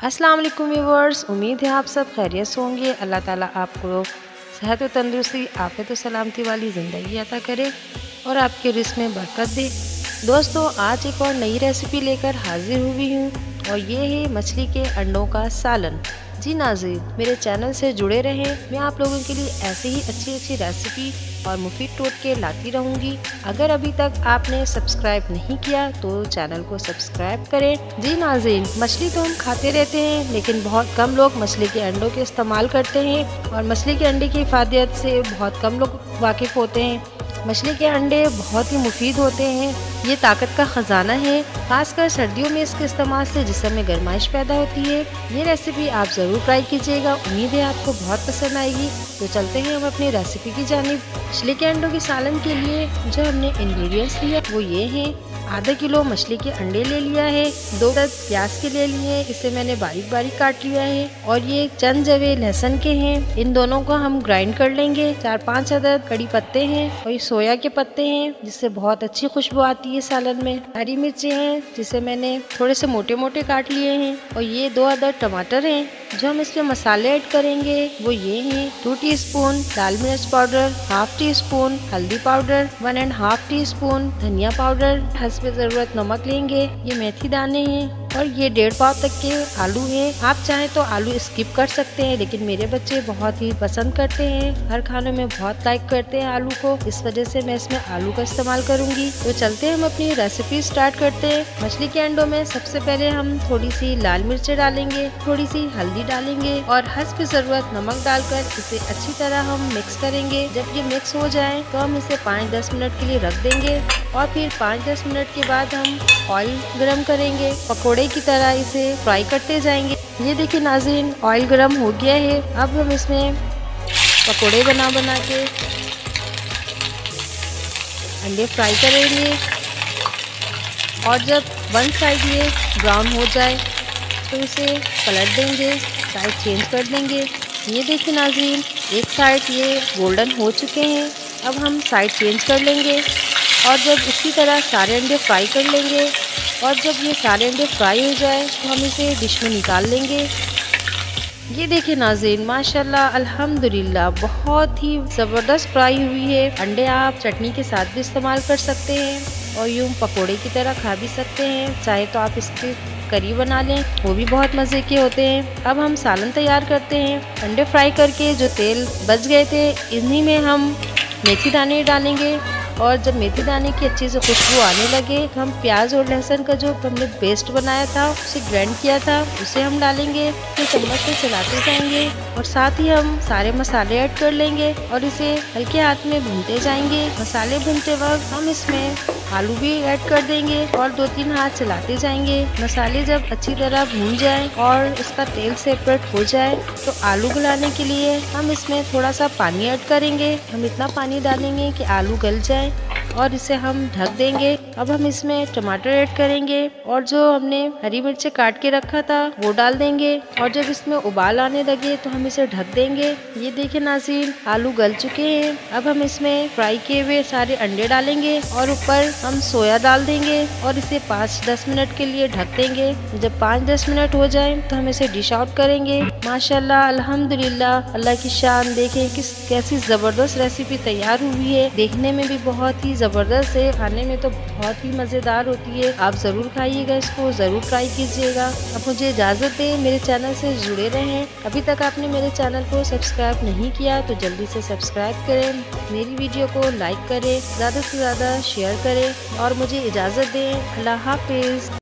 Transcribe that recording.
अस्सलाम वालेकुम व्यूअर्स, उम्मीद है आप सब खैरियत से होंगे। अल्लाह ताला आपको सेहत व तंदुरुस्ती, आफियत व सलामती वाली ज़िंदगी अता करे और आपके रिस्क में बरकत दे। दोस्तों, आज एक और नई रेसिपी लेकर हाजिर हुई हूँ और ये है मछली के अंडों का सालन। जी नाज़रीन, मेरे चैनल से जुड़े रहें। मैं आप लोगों के लिए ऐसे ही अच्छी रेसिपी और मुफीद टोटके लाती रहूँगी। अगर अभी तक आपने सब्सक्राइब नहीं किया तो चैनल को सब्सक्राइब करें। जी नाज़रीन, मछली तो हम खाते रहते हैं, लेकिन बहुत कम लोग मछली के अंडों के इस्तेमाल करते हैं और मछली के अंडे की इफादियत से बहुत कम लोग वाकिफ़ होते हैं। मछली के अंडे बहुत ही मुफीद होते हैं। ये ताकत का ख़जाना है, खासकर सर्दियों में इसके इस्तेमाल से जिस्म में गर्माइश पैदा होती है। ये रेसिपी आप ज़रूर ट्राई कीजिएगा, उम्मीद है आपको बहुत पसंद आएगी। तो चलते हैं हम अपनी रेसिपी की जानिब। मछली के अंडों के सालन के लिए जो हमने इंग्रेडिएंट्स लिए वो ये हैं। आधा किलो मछली के अंडे ले लिया है, 2 अदद प्याज के ले लिए हैं, इसे मैंने बारीक बारीक काट लिया है। और ये चंद जवे लहसुन के हैं, इन दोनों को हम ग्राइंड कर लेंगे। 4-5 अदद कड़ी पत्ते हैं और ये सोया के पत्ते हैं, जिससे बहुत अच्छी खुशबू आती है सालन में। हरी मिर्ची हैं, जिसे मैंने थोड़े से मोटे मोटे काट लिए हैं। और ये 2 अदद टमाटर हैं। जो हम इसमें मसाले ऐड करेंगे वो ये हैं: 2 टीस्पून लाल मिर्च पाउडर, 1/2 टीस्पून हल्दी पाउडर, 1.5 टीस्पून धनिया पाउडर, हस्बे ज़रूरत नमक लेंगे। ये मेथी दाने हैं और ये 1.5 पाव तक के आलू हैं। आप चाहें तो आलू स्किप कर सकते हैं, लेकिन मेरे बच्चे बहुत ही पसंद करते हैं, हर खाने में बहुत लाइक करते हैं आलू को, इस वजह से मैं इसमें आलू का इस्तेमाल करूंगी। तो चलते हैं हम अपनी रेसिपी स्टार्ट करते हैं। मछली के अंडों में सबसे पहले हम थोड़ी सी लाल मिर्चें डालेंगे, थोड़ी सी हल्दी डालेंगे और हस्ब ज़रूरत नमक डालकर इसे अच्छी तरह हम मिक्स करेंगे। जब ये मिक्स हो जाए तो हम इसे 5-10 मिनट के लिए रख देंगे और फिर 5-10 मिनट के बाद हम ऑयल गरम करेंगे। पकोड़े की तरह इसे फ्राई करते जाएंगे। ये देखिए नाज़रीन, ऑयल गरम हो गया है। अब हम इसमें पकोड़े बना के अंडे फ्राई करेंगे और जब वन साइड ये ब्राउन हो जाए तो इसे पलट देंगे, साइड चेंज कर देंगे। ये देखिए नाज़रीन, एक साइड ये गोल्डन हो चुके हैं। अब हम साइड चेंज कर लेंगे और जब इसी तरह सारे अंडे फ्राई कर लेंगे और जब ये सारे अंडे फ्राई हो जाए तो हम इसे डिश में निकाल लेंगे। ये देखिए नाज़रीन, माशाल्लाह अल्हम्दुलिल्लाह बहुत ही ज़बरदस्त फ्राई हुई है। अंडे आप चटनी के साथ भी इस्तेमाल कर सकते हैं और यूँ पकोड़े की तरह खा भी सकते हैं। चाहे तो आप इसकी करी बना लें, वो भी बहुत मज़े के होते हैं। अब हम सालन तैयार करते हैं। अंडे फ्राई करके जो तेल बच गए थे, इन्हीं में हम मेथी दाने डालेंगे और जब मेथी दाने की अच्छी से खुशबू आने लगे तो हम प्याज और लहसुन का जो हमने पेस्ट बनाया था, उसे ग्राइंड किया था, उसे हम डालेंगे। फिर चम्मच से चलाते जाएंगे और साथ ही हम सारे मसाले ऐड कर लेंगे और इसे हल्के हाथ में भूनते जाएंगे। मसाले भूनते वक्त हम इसमें आलू भी ऐड कर देंगे और 2-3 हाथ चलाते जाएंगे। मसाले जब अच्छी तरह भून जाए और इसका तेल सेपरेट हो जाए तो आलू गलाने के लिए हम इसमें थोड़ा सा पानी ऐड करेंगे। हम इतना पानी डालेंगे कि आलू गल जाए और इसे हम ढक देंगे। अब हम इसमें टमाटर ऐड करेंगे और जो हमने हरी मिर्चें काट के रखा था वो डाल देंगे और जब इसमें उबाल आने लगे तो हम इसे ढक देंगे। ये देखिए नाज़रीन, आलू गल चुके हैं। अब हम इसमें फ्राई किए हुए सारे अंडे डालेंगे और ऊपर हम सोया डाल देंगे और इसे 5-10 मिनट के लिए ढक देंगे। जब 5-10 मिनट हो जाए तो हम इसे डिश आउट करेंगे। माशाल्लाह अल्हम्दुलिल्लाह, अल्लाह की शान। देखें कैसी ज़बरदस्त रेसिपी तैयार हुई है, देखने में भी बहुत ही ज़बरदस्त है, खाने में तो बहुत ही मज़ेदार होती है। आप ज़रूर खाइएगा, इसको ज़रूर ट्राई कीजिएगा। अब मुझे इजाज़त दें, मेरे चैनल से जुड़े रहें। अभी तक आपने मेरे चैनल को सब्सक्राइब नहीं किया तो जल्दी से सब्सक्राइब करें, मेरी वीडियो को लाइक करें, ज़्यादा से ज़्यादा शेयर करें और मुझे इजाज़त दें। अल्लाह हाफिज़।